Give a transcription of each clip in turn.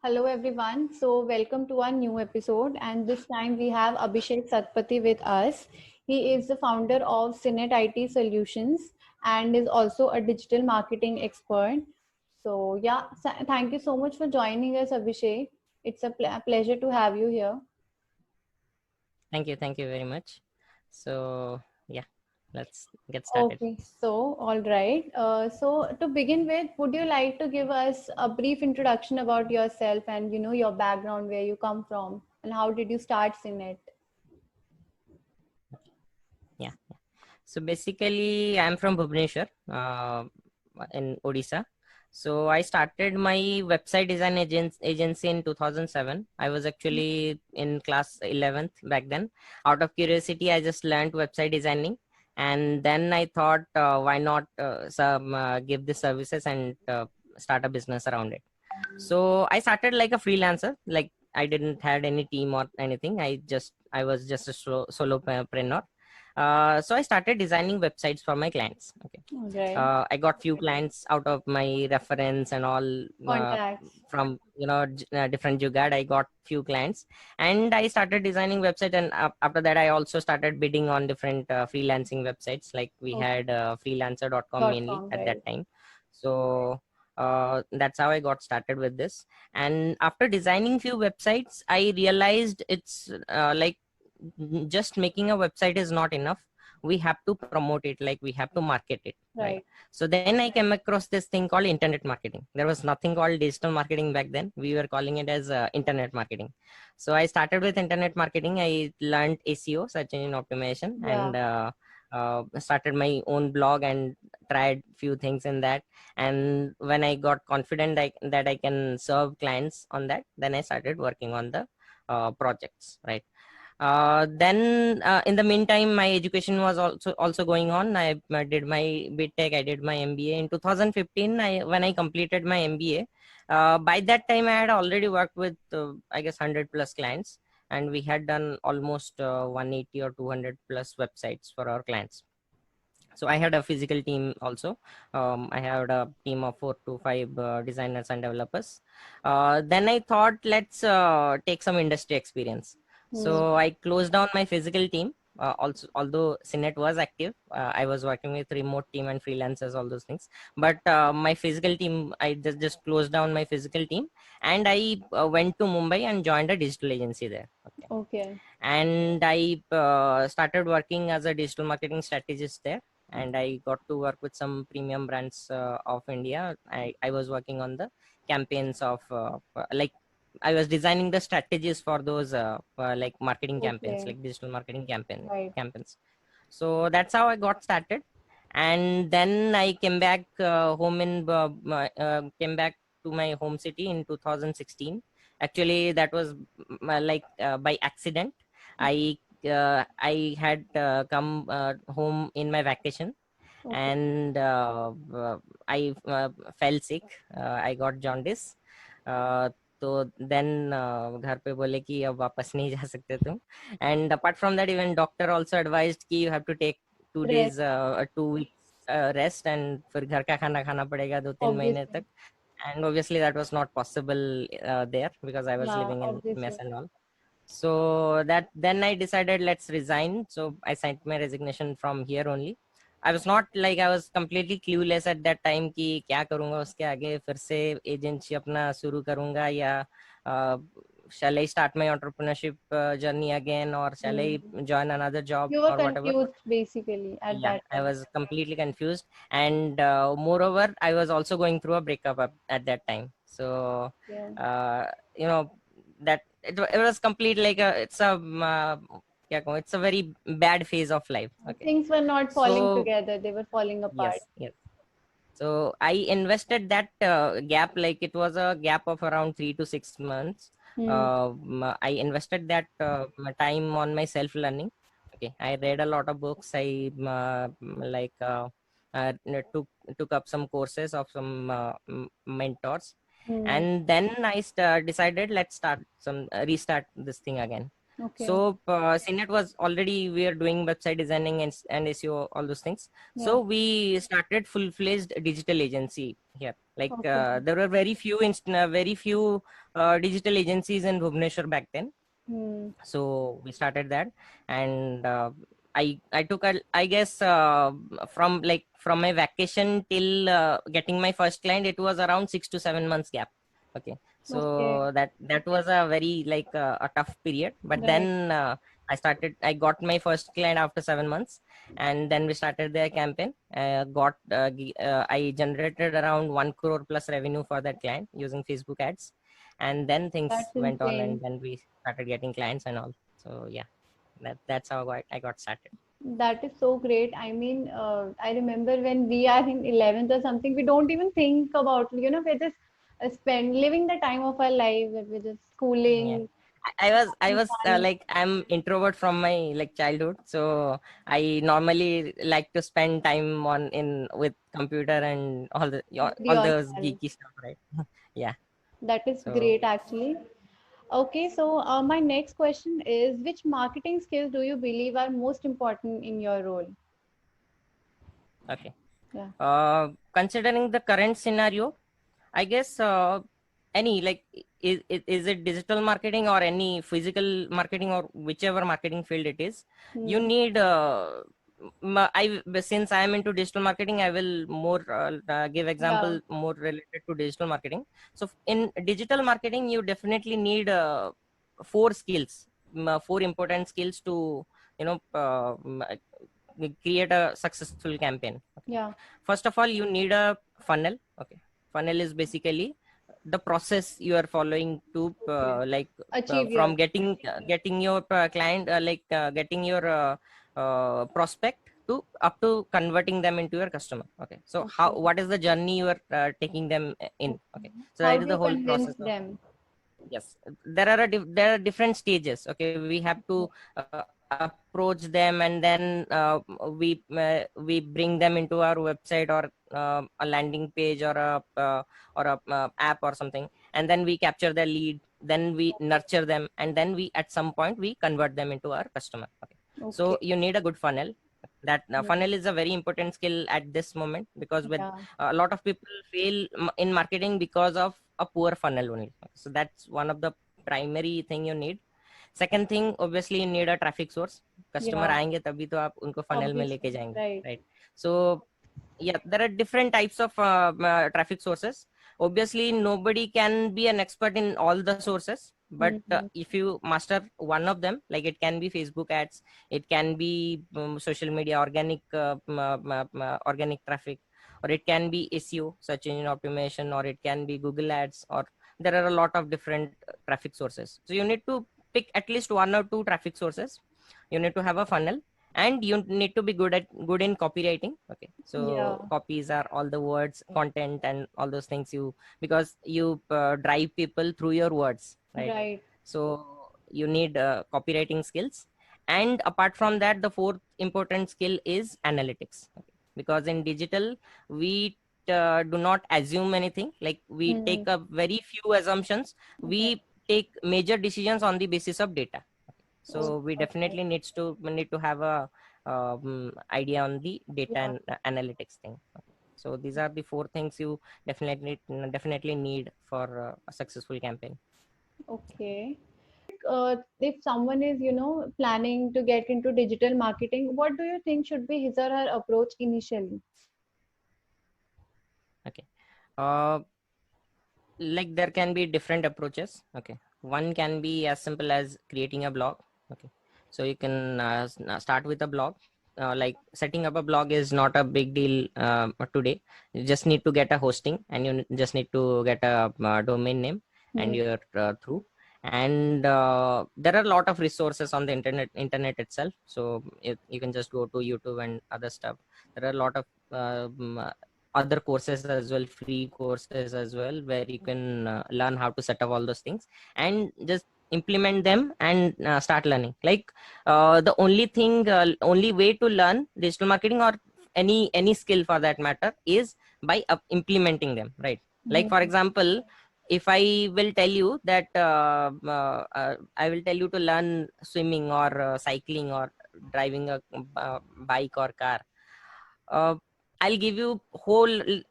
Hello everyone. So welcome to our new episode, and this time we have Abhishek Satpathy with us. He is the founder of Cinet IT Solutions and is also a digital marketing expert. So yeah, thank you so much for joining us, Abhishek. It's a pleasure to have you here. Thank you very much. So yeah, let's get started. Okay, so all right. So to begin with, would you like to give us a brief introduction about yourself and your background, where you come from, and how did you start Cinet? Yeah. So basically, I'm from Bhubaneswar, in Odisha. So I started my website design agency in 2007. I was actually in class 11th back then. Out of curiosity, I just learned website designing, and then I thought, why not give the services and start a business around it. So I started like a freelancer. Like I didn't had any team or anything. I was just a solopreneur. So I started designing websites for my clients. Okay. All right. I got few clients out of my reference and all, Contacts. from different Jugad. I got few clients, and I started designing website. And after that, I also started bidding on different freelancing websites. Like we Okay. had freelancer.com Dot mainly com, at that right. time. So that's how I got started with this. And after designing few websites, I realized it's just making a website is not enough. We have to promote it, like we have to market it, right? Right. So then I came across this thing called internet marketing. There was nothing called digital marketing back then. We were calling it as internet marketing. So I started with internet marketing. I learned SEO, search engine optimization, Yeah. and started my own blog and tried few things in that. And when I got confident that I can serve clients on that, then I started working on the projects, right? Then in the meantime, my education was also going on. I did my BTech, I did my MBA in 2015. When I completed my MBA, by that time I had already worked with I guess 100 plus clients, and we had done almost 180 or 200 plus websites for our clients. So I had a physical team also. I had a team of 4 to 5 designers and developers. Then I thought, let's take some industry experience. Hmm. So I closed down my physical team. Also, although Cinet was active, I was working with remote team and freelancers, all those things. But my physical team, I just closed down my physical team, and I went to Mumbai and joined a digital agency there. Okay. Okay. And I started working as a digital marketing strategist there, and I got to work with some premium brands of India. I was working on the campaigns of like I was designing the strategies for those like marketing campaigns, Okay. like digital marketing Right. campaigns. So that's how I got started. And then I came back home in came back to my home city in 2016. Actually, that was by accident. I had come home in my vacation, Okay. and I fell sick. I got jaundice. uh, तो then घर पे बोले कि अब वापस नहीं जा सकते तुम. And apart from that, even doctor also advised कि you have to take 2 days, Rest. 2 weeks rest, and फिर घर का खाना खाना पड़ेगा 2-3 महीने Obviously. तक. And obviously that was not possible there, because I was Yeah. living in Obviously. mess and all. So that then I decided, let's resign. So I sent my resignation from here only. I was not like, I was completely clueless at that time कि क्या करूँगा उसके आगे, फिर से agency अपना शुरू करूँगा, या shall I start my entrepreneurship journey again, or shall I Hmm. join another job You were or whatever. confused basically at Yeah, that I time. was completely confused. And moreover, I was also going through a breakup at that time. So Yeah. uh, you know that it was complete, like a it's a क्या कहूँ, it's a very bad phase of life. Okay. Things were not falling So together, they were falling apart. yes. So I invested that gap, like it was a gap of around 3 to 6 months. Hmm. I invested that time on my self learning. Okay, I read a lot of books. I took up some courses of some mentors, Hmm. and then I decided, let's start some restart this thing again. Okay. So CNET was already, we are doing website designing and SEO, all those things. Yeah. So we started full-fledged digital agency here. Like Okay. there were very few digital agencies in Bhubaneswar back then. Hmm. So we started that, and I took I guess from my vacation till getting my first client, it was around 6 to 7 months gap. Okay, Okay. so that was a very like a tough period, but Right. then I got my first client after 7 months, and then we started the campaign. I generated around 1 crore plus revenue for that client using Facebook ads, and then things That's went on, and insane. then we started getting clients and all. So yeah, that's how I got started. That is so great. I mean, I remember when we are in 11th or something, we don't even think about, we're just spend living the time of our life, we're just Yeah, schooling, I was fun. like, I'm introvert from my like childhood, so I normally like to spend time on in with computer and With all those yourself. geeky stuff, right? Yeah. That is So great, actually. Okay, so my next question is, which marketing skills do you believe are most important in your role? okay. Yeah. Considering the current scenario, I guess any like is it digital marketing or any physical marketing or whichever marketing field it is, you Hmm. need since I am into digital marketing, I will more give Yeah. example more related to digital marketing. So in digital marketing, you definitely need four skills, four important skills to create a successful campaign. Okay, Yeah. first of all, you need a funnel. Okay, funnel is basically the process you are following to Okay. Achieve your. from getting your client getting your prospect to up to converting them into your customer. Okay, so how Okay. what is the journey you are taking them in? Okay. Okay, so How that do is the you whole convince process. them? Yes, there are different stages. Okay, we have to approach them, and then we bring them into our website or a landing page or a app or something, and then we capture their lead, then we nurture them, and then we at some point we convert them into our customer. Okay, so Okay. you need a good funnel. That Hmm. funnel is a very important skill at this moment, because with Yeah. a lot of people fail in marketing because of a poor funnel only. So that's one of the primary thing you need. Second thing, obviously you need a traffic source. Customer Yeah. आएंगे तभी तो आप उनको funnel में Obviously. लेके जाएंगे, Right. right? So yeah, there are different types of traffic sources. Obviously nobody can be an expert in all the sources, but Hmm. if you master one of them, like it can be Facebook ads, it can be social media organic traffic, or it can be SEO, search engine optimization, or it can be Google ads, or there are a lot of different traffic sources. So you need to pick at least one or two traffic sources. You need to have a funnel, and you need to be good in copywriting. Okay, Yeah. so copies are all the words, content, and all those things, because you drive people through your words, right? Right. So you need copywriting skills. And apart from that, the fourth important skill is analytics. Okay, because in digital we do not assume anything, like we Hmm. take a very few assumptions. Right. We take major decisions on the basis of data. Oh, So we okay. definitely need to have a idea on the data Yeah. and analytics thing. So these are the four things you definitely need for a successful campaign. Okay. If someone is, planning to get into digital marketing, what do you think should be his or her approach initially? Okay, uh, like there can be different approaches. Okay, one can be as simple as creating a blog. Okay, so you can start with a blog. Like setting up a blog is not a big deal today. You just need to get a hosting, and you just need to get a domain name, and Hmm. you're through. And there are a lot of resources on the internet itself, so you can just go to YouTube and other stuff. There are a lot of other courses as well, free courses as well, where you can learn how to set up all those things and just implement them and start learning. Like only way to learn digital marketing or any skill for that matter is by implementing them, right? Like for Hmm. example, if I will tell you that I will tell you to learn swimming or cycling or driving a bike or car, uh, I'll give you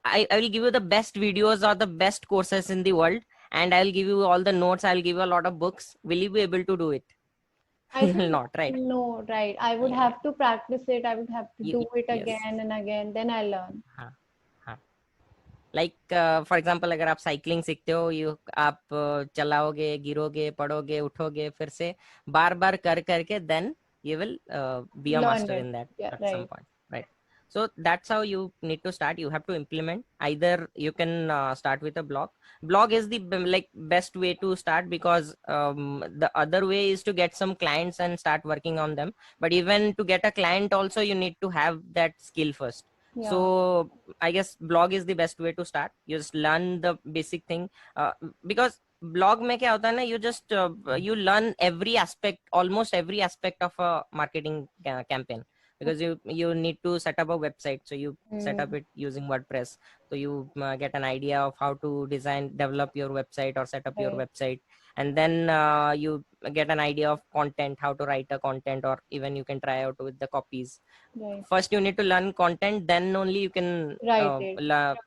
I will give you the best videos or the best courses in the world, and I'll give you all the notes. I'll give you a lot of books. Will you be able to do it? I You will think not, right? no, right. I would Yeah. have to practice it. I would have to do it Yes. again and again. Then I learn. हाँ हाँ like for example अगर आप cycling सीखते हो, आप चलाओगे, गिरोगे, पड़ोगे, उठोगे, फिर से बार बार कर करके then you will be a Learn master it. in that Yeah, at some right. point, right? So that's how you need to start. You have to implement. Either you can start with a blog is the like best way to start, because the other way is to get some clients and start working on them. But even to get a client also, you need to have that skill first. Yeah, So I guess blog is the best way to start. You just learn the basic thing, because blog में क्या होता है ना, you just you learn every aspect, almost every aspect of a marketing campaign, because you need to set up a website. So you set up mm, it using WordPress. So you get an idea of how to develop your website or set up your right, website, and then you get an idea of content, how to write a content, or even you can try out with the copies. right, First you need to learn content, then only you can right, it,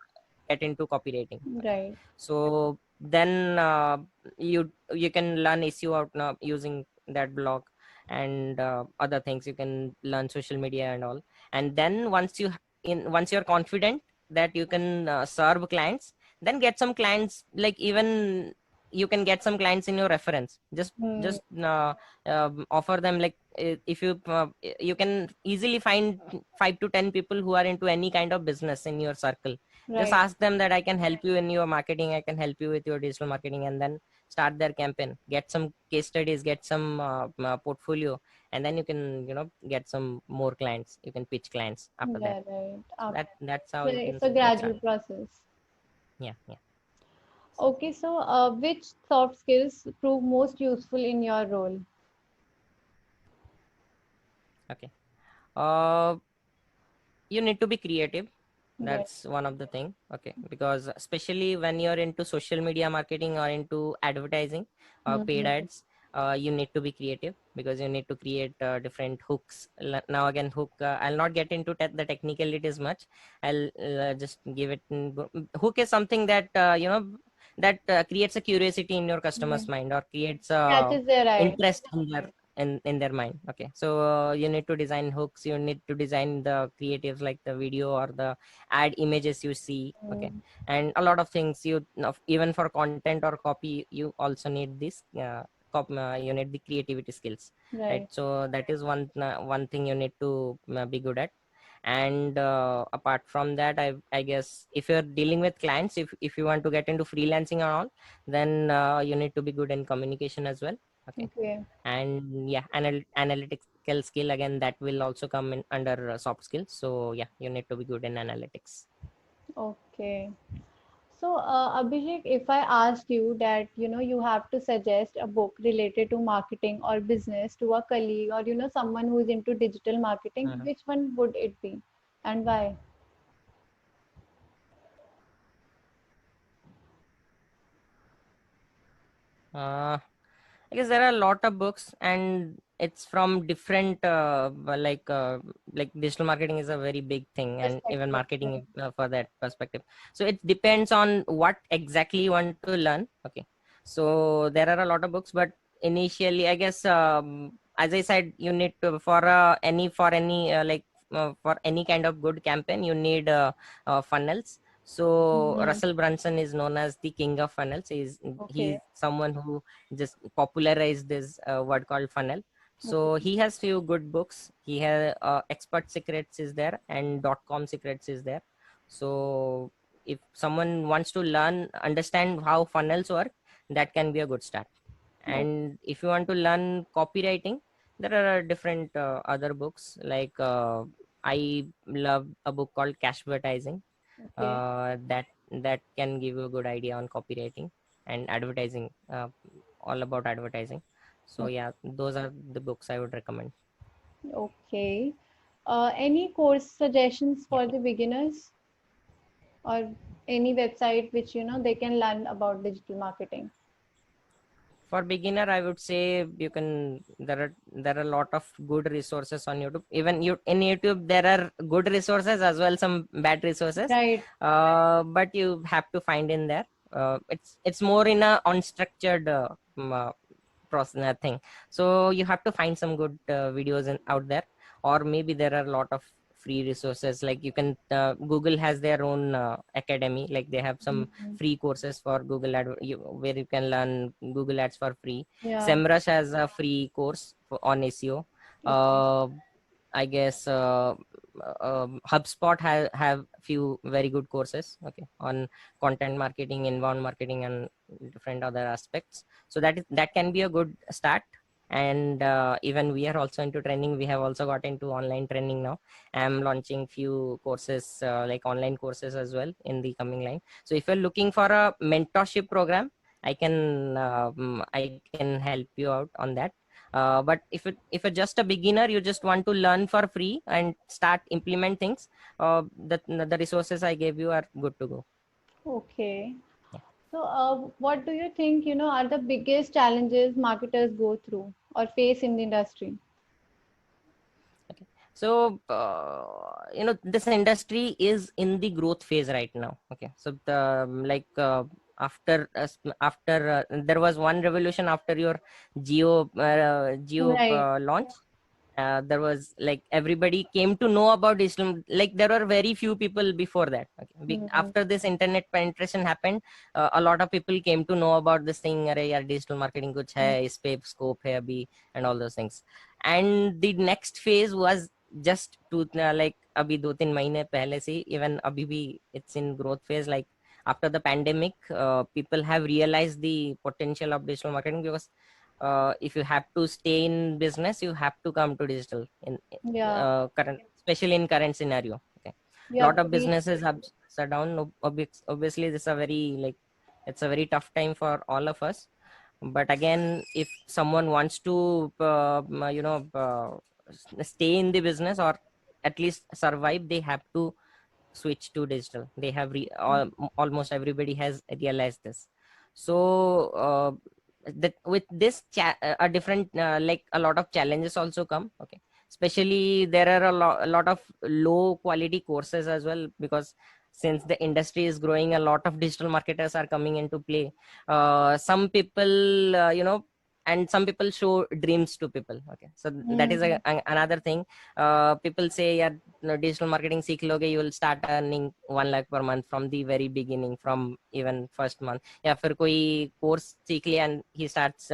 get into copywriting. Okay, right, so then you can learn SEO out now using that blog, and other things. You can learn social media and all, and then once you're confident that you can serve clients, then get some clients. Like even you can get some clients in your reference. Just mm, offer them, like if you can easily find 5 to 10 people who are into any kind of business in your circle. Just right, ask them that I can help you in your marketing, I can help you with your digital marketing, and then start their campaign. Get some case studies, get some portfolio, and then you can get some more clients. You can pitch clients after that. yeah, right. So that's how So you can it's a get started. gradual process. Yeah, yeah. Okay, so which soft skills prove most useful in your role? Okay. uh you need to be creative. Right. That's one of the thing. Okay, because especially when you're into social media marketing or into advertising or paid Mm-hmm. ads, you need to be creative, because you need to create different hooks. Now again, hook, I'll not get into the technicalities much. I'll just give it hook is something that that creates a curiosity in your customer's mind, or creates Catches their eye. interest in their mind. Okay, so you need to design hooks, you need to design the creatives, like the video or the ad images you see. Okay, Mm, and a lot of things. Even for content or copy, you also need this you need the creativity skills, right? right. So that is one thing you need to be good at. And apart from that, I guess if you're dealing with clients, if you want to get into freelancing and all, then you need to be good in communication as well. Okay, Okay. and yeah, analytical skill, again, that will also come in under soft skills. So yeah, you need to be good in analytics. Okay. So, Abhishek, if I asked you that, you have to suggest a book related to marketing or business to a colleague or, someone who is into digital marketing, Mhm. which one would it be and why? uh, I guess there are a lot of books, and it's from different like digital marketing is a very big thing, and even Perspective. marketing Right. for that perspective. So it depends on what exactly you want to learn. Okay, so there are a lot of books, but initially, I guess, as I said, you need to for any kind of good campaign, you need funnels. So Mhm. Russell Brunson is known as the king of funnels. He's Okay. someone who just popularized this word called funnel. So Okay. he has few good books. He has expert secrets is there, and .com secrets is there. So if someone wants to understand how funnels work, that can be a good start. Okay. And if you want to learn copywriting, there are different other books. Like I love a book called Cash Advertising. Okay. That can give you a good idea on copywriting and advertising, all about advertising. So Okay. yeah, those are the books I would recommend. Okay. Any course suggestions Yeah. for the beginners or? any website which they can learn about digital marketing? For beginner, I would say you can, there are a lot of good resources on YouTube. Even you in YouTube there are good resources as well, some bad resources. Right. But you have to find in there. It's more in a unstructured process thing. So you have to find some good videos out there, or maybe there are a lot of free resources. Like you can, Google has their own academy, like they have some Mhm. free courses for Google where you can learn Google ads for free. Yeah. Semrush has a free course on SEO. Okay. uh, I guess HubSpot have few very good courses, okay, on content marketing, inbound marketing, and different other aspects. So that can be a good start. And even we are also into training. We have also got into online training now. I'm launching few courses, like online courses as well in the coming line. So if you're looking for a mentorship program, I can help you out on that. But if you're just a beginner, you just want to learn for free and start implement things, the resources I gave you are good to go. Okay. Yeah. So, what do you think, are the biggest challenges marketers go through or face in the industry? Okay. So this industry is in the growth phase right now. Okay. So the like after there was one revolution after your Geo Right. launch. There was like everybody came to know about digital. Like there were very few people before that. Okay. Hmm. After this internet penetration happened, a lot of people came to know about this thing. अरे यार digital marketing कुछ है, इस पे scope है अभी, and all those things. And the next phase was just to like अभी 2-3 महीने पहले से even अभी भी it's in growth phase. Like after the pandemic, people have realized the potential of digital marketing, because if you have to stay in business, you have to come to digital in Yeah. current, especially in current scenario. Okay. Yeah. Lot of We. businesses have shut down. Obviously this is a very like, it's a very tough time for all of us. But again, if someone wants to stay in the business or at least survive, they have to switch to digital. They have almost everybody has realized this. So that with this a different like a lot of challenges also come. Okay. Especially there are a lot of low quality courses as well, because since the industry is growing, a lot of digital marketers are coming into play. Some people and some people show dreams to people. Okay. So that is Mhm. another thing. People say, yeah, digital marketing सीख लोगे, you will start earning 1 lakh per month from the very beginning, from even first month. या फिर कोई course सीख लिया and he starts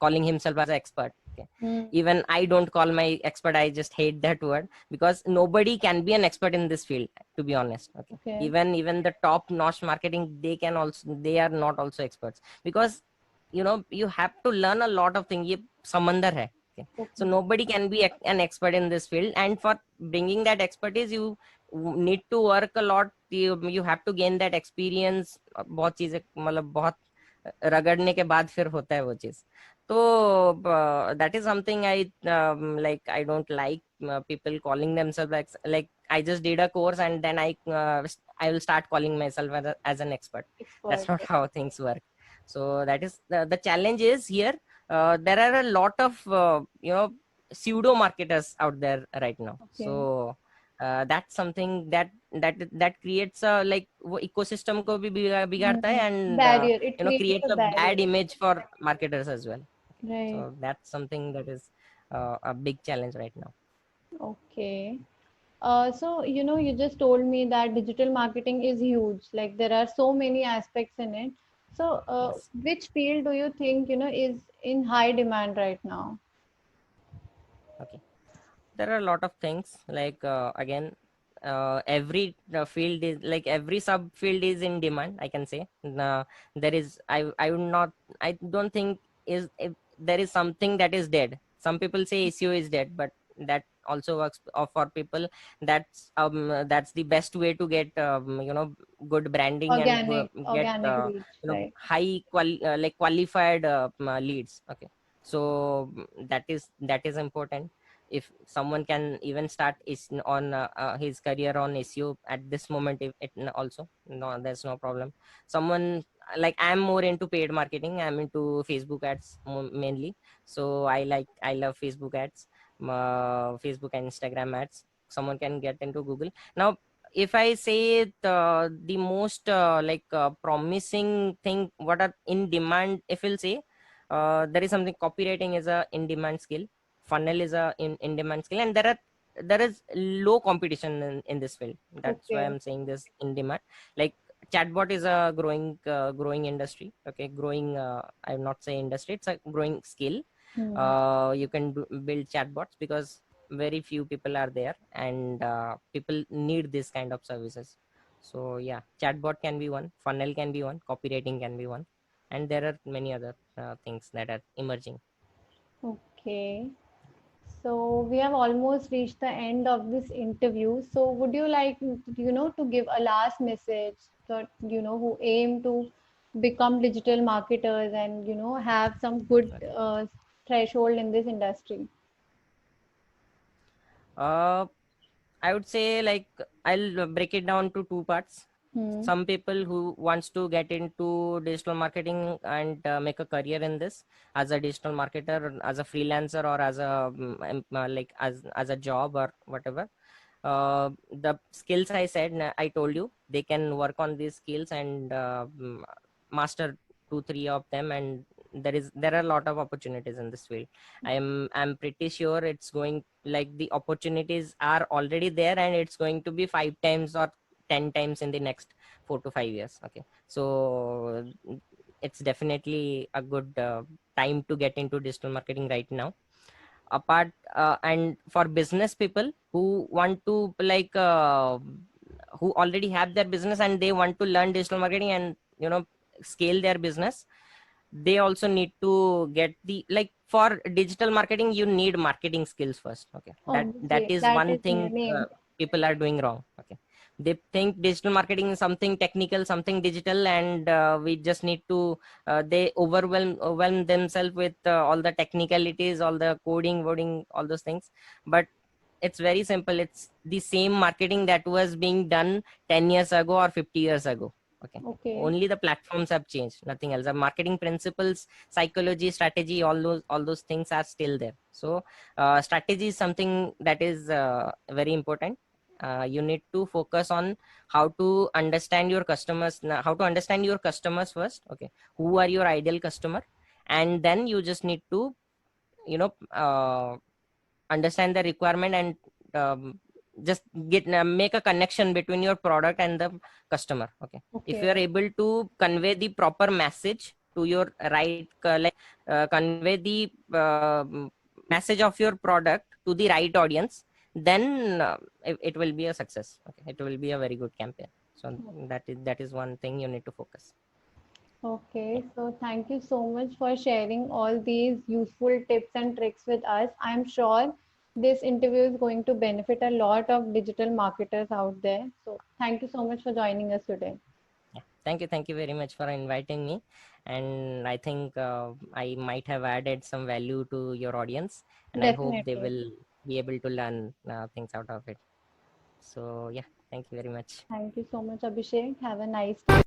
calling himself as an expert. Okay. Mm. Even I don't call my expert, I just hate that word, because nobody can be an expert in this field, to be honest. Okay. Okay. Even the top notch marketing, they are not also experts, because you have to learn a lot of things. ये समंदर है. Okay. So Okay. nobody can be an expert in this field, and for bringing that expertise, you need to work a lot. You have to gain that experience. बहुत चीजें मतलब बहुत रगड़ने के बाद फिर होता है वो चीज. तो that is something I like. I don't like people calling themselves like I just did a course and then I will start calling myself as an expert. That's Expert. not how things work. So that is the challenge is here. There are a lot of pseudo marketers out there right now. Okay. So that's something that creates a like वो ecosystem को भी बिगाड़ता है, Mm. and Barrier. It creates creates a a bad barrier. image for marketers as well. Okay. Right. So that's something that is a big challenge right now. Okay. So, you just told me that digital marketing is huge. Like there are so many aspects in it. So, Yes. which field do you think, is in high demand right now? Okay. There are a lot of things like again, every field is like every subfield is in demand, I can say. There is I would not, I don't think is if there is something that is dead. Some people say SEO is dead, but that also works for people. That's the best way to get good branding and get Organic reach, right? like qualified leads. Okay. So that is important. if someone can even start is on his career on SEO at this moment, if it also, no, there's no problem. Someone like, I'm more into paid marketing, I'm into Facebook ads mainly. So I love Facebook ads, Facebook and Instagram ads. Someone can get into Google. Now if I say the most promising thing, what are in demand, if we'll say, there is something, copywriting is a in demand skill, funnel is a in demand skill, and there is low competition in this field. That's why Okay. I'm saying this in demand. Like chatbot is a growing industry. Okay, growing, I will not say industry, it's a growing skill. Hmm. You can build chatbots because very few people are there, and people need this kind of services. So yeah, chatbot can be one, funnel can be one, copywriting can be one, and there are many other things that are emerging. Okay. So we have almost reached the end of this interview. So would you like, to give a last message that, who aim to become digital marketers and, have some good threshold in this industry? uh, I would say, like, I'll break it down to two parts. Hmm. Some people who wants to get into digital marketing and make a career in this as a digital marketer, as a freelancer, or as a like as a job or whatever. The skills I said, I told you, they can work on these skills and master 2 3 of them, and there are a lot of opportunities in this field. I'm pretty sure it's going, like, the opportunities are already there, and it's going to be 5 times or 10 times in the next 4 to 5 years. Okay, so it's definitely a good time to get into digital marketing right now. Apart and for business people who want to, like, who already have their business and they want to learn digital marketing and scale their business, they also need to get the, like, for digital marketing you need marketing skills first. Okay, that Obviously, is that one is thing main. people are doing wrong. Okay, they think digital marketing is something technical, something digital, and we just need to they overwhelm themselves with all the technicalities, all the coding, wording, all those things. But it's very simple. It's the same marketing that was being done 10 years ago or 50 years ago. Okay, Okay. only the platforms have changed, nothing else. The marketing principles, psychology, strategy, all those things are still there. So strategy is something that is very important. You need to focus on how to understand your customers, how to understand your customers first. Okay, who are your ideal customer, and then you just need to you know understand the requirement, and just make a connection between your product and the customer. Okay, if you are Okay. able to convey the proper message to your right convey the message of your product to the right audience, then it will be a success. Okay, it will be a very good campaign. So that is one thing you need to focus. Yeah. Okay, so thank you so much for sharing all these useful tips and tricks with us. I'm sure this interview is going to benefit a lot of digital marketers out there. So thank you so much for joining us today. Yeah. Thank you very much for inviting me. And I think I might have added some value to your audience, and I hope they Definitely. will be able to learn things out of it. So yeah, thank you very much. Thank you so much, Abhishek. Have a nice day.